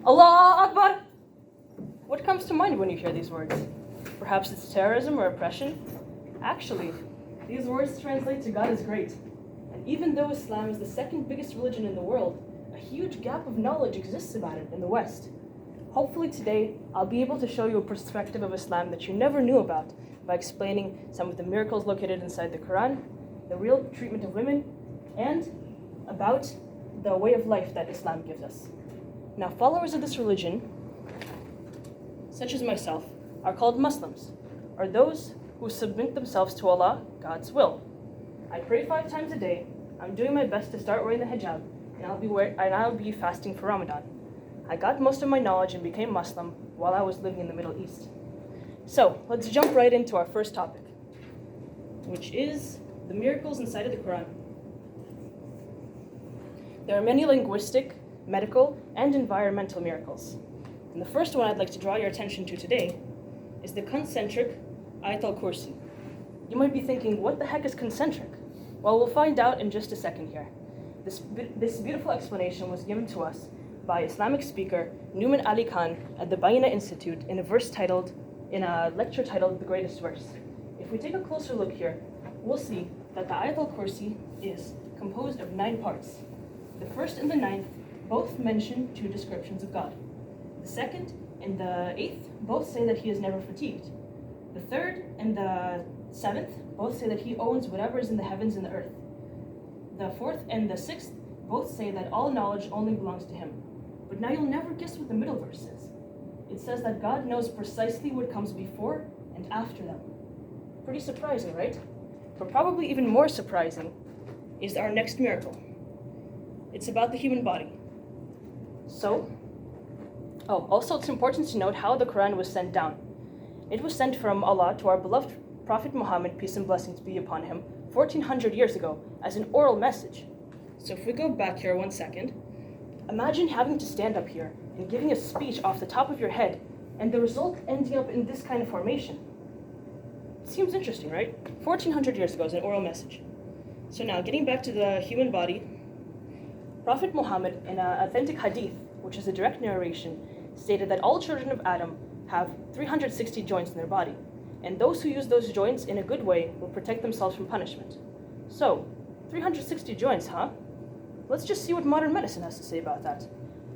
Allah Akbar! What comes to mind when you hear these words? Perhaps it's terrorism or oppression? Actually, these words translate to God is great. And even though Islam is the second biggest religion in the world, a huge gap of knowledge exists about it in the West. Hopefully today, I'll be able to show you a perspective of Islam that you never knew about by explaining some of the miracles located inside the Quran, the real treatment of women, and about the way of life that Islam gives us. Now, followers of this religion, such as myself, are called Muslims, or those who submit themselves to Allah, God's will. I pray 5 times a day. I'm doing my best to start wearing the hijab, and I'll be fasting for Ramadan. I got most of my knowledge and became Muslim while I was living in the Middle East. So, let's jump right into our first topic, which is the miracles inside of the Quran. There are many linguistic, medical, and environmental miracles. And the first one I'd like to draw your attention to today is the concentric Ayat al-Kursi. You might be thinking, what the heck is concentric? Well, we'll find out in just a second here. This beautiful explanation was given to us by Islamic speaker Numan Ali Khan at the Bayina Institute in a lecture titled The Greatest Verse. If we take a closer look here, we'll see that the Ayat al-Kursi is composed of 9 parts. The first and the 9th both mention 2 descriptions of God. The 2nd and the 8th both say that he is never fatigued. The 3rd and the 7th both say that he owns whatever is in the heavens and the earth. The 4th and the 6th both say that all knowledge only belongs to him. But now you'll never guess what the middle verse says. It says that God knows precisely what comes before and after them. Pretty surprising, right? But probably even more surprising is our next miracle. It's about the human body. Also it's important to note how the Quran was sent down. It was sent from Allah to our beloved Prophet Muhammad, peace and blessings be upon him, 1400 years ago as an oral message. So if we go back here 1 second, imagine having to stand up here and giving a speech off the top of your head and the result ending up in this kind of formation. Seems interesting, right? 1400 years ago as an oral message. So now, getting back to the human body, Prophet Muhammad, in an authentic hadith, which is a direct narration, stated that all children of Adam have 360 joints in their body, and those who use those joints in a good way will protect themselves from punishment. So, 360 joints, huh? Let's just see what modern medicine has to say about that.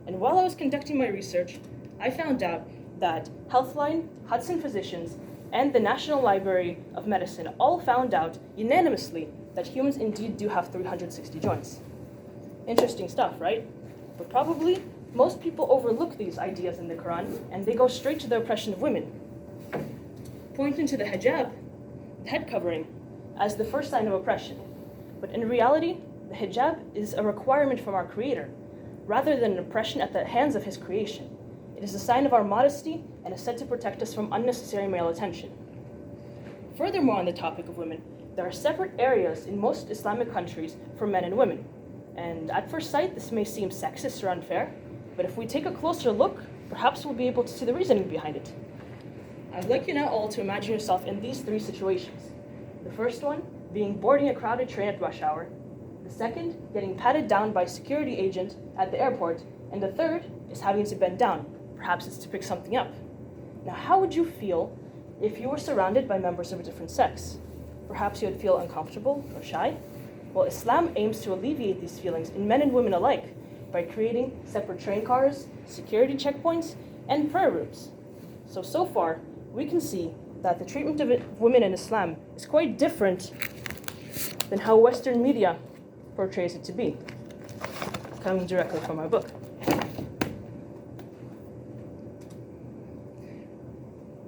And while I was conducting my research, I found out that Healthline, Hudson Physicians, and the National Library of Medicine all found out unanimously that humans indeed do have 360 joints. Interesting stuff, right? But probably most people overlook these ideas in the Quran and they go straight to the oppression of women, pointing to the hijab, the head covering, as the first sign of oppression. But in reality, the hijab is a requirement from our Creator, rather than an oppression at the hands of His creation. It is a sign of our modesty and is said to protect us from unnecessary male attention. Furthermore, on the topic of women, there are separate areas in most Islamic countries for men and women. And at first sight, this may seem sexist or unfair, but if we take a closer look, perhaps we'll be able to see the reasoning behind it. I'd like you now all to imagine yourself in these 3 situations. The first one being boarding a crowded train at rush hour. The second, getting patted down by a security agent at the airport. And the third is having to bend down. Perhaps it's to pick something up. Now, how would you feel if you were surrounded by members of a different sex? Perhaps you would feel uncomfortable or shy. Well, Islam aims to alleviate these feelings in men and women alike by creating separate train cars, security checkpoints, and prayer rooms. So far, we can see that the treatment of women in Islam is quite different than how Western media portrays it to be, coming directly from our book.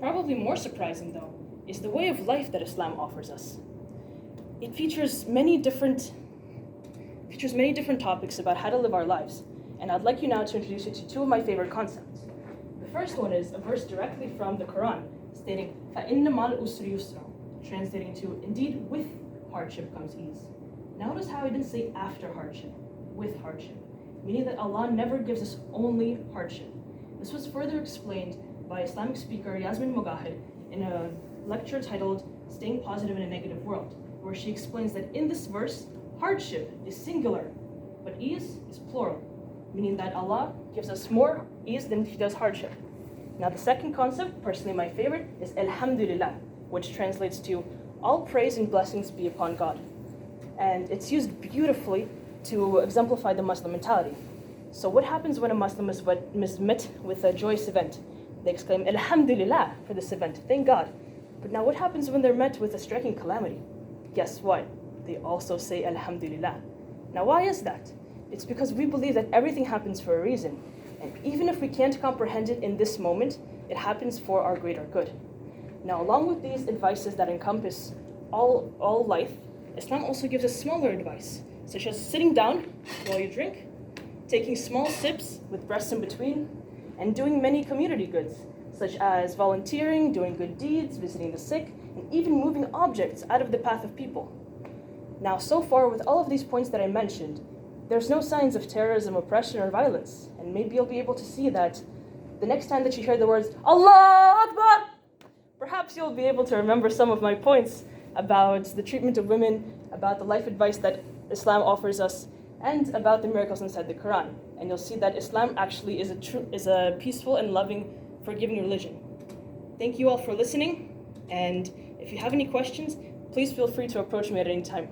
Probably more surprising, though, is the way of life that Islam offers us. It features many different topics about how to live our lives, and I'd like you now to introduce you to 2 of my favorite concepts. The first one is a verse directly from the Quran, stating, فَإِنَّ مَعَ الْأُسْرِ يُسْرًا, translating to, indeed, with hardship comes ease. Notice how he didn't say after hardship, with hardship, meaning that Allah never gives us only hardship. This was further explained by Islamic speaker Yasmin Mogahid in a lecture titled Staying Positive in a Negative World, where she explains that in this verse, hardship is singular, but ease is plural. meaning that Allah gives us more ease than He does hardship. Now, the second concept, personally my favorite, is Alhamdulillah, which translates to all praise and blessings be upon God. And it's used beautifully to exemplify the Muslim mentality. So what happens when a Muslim is met with a joyous event? They exclaim, Alhamdulillah, for this event, thank God. But now what happens when they're met with a striking calamity? Guess what? They also say Alhamdulillah. Now why is that? It's because we believe that everything happens for a reason. And even if we can't comprehend it in this moment, it happens for our greater good. Now, along with these advices that encompass all life, Islam also gives us smaller advice, such as sitting down while you drink, taking small sips with breaths in between, and doing many community goods, such as volunteering, doing good deeds, visiting the sick, and even moving objects out of the path of people. Now, so far, with all of these points that I mentioned, there's no signs of terrorism, oppression, or violence. And maybe you'll be able to see that the next time that you hear the words, Allah Akbar, perhaps you'll be able to remember some of my points about the treatment of women, about the life advice that Islam offers us, and about the miracles inside the Quran. And you'll see that Islam actually is a peaceful and loving, forgiving religion. Thank you all for listening, and if you have any questions, please feel free to approach me at any time.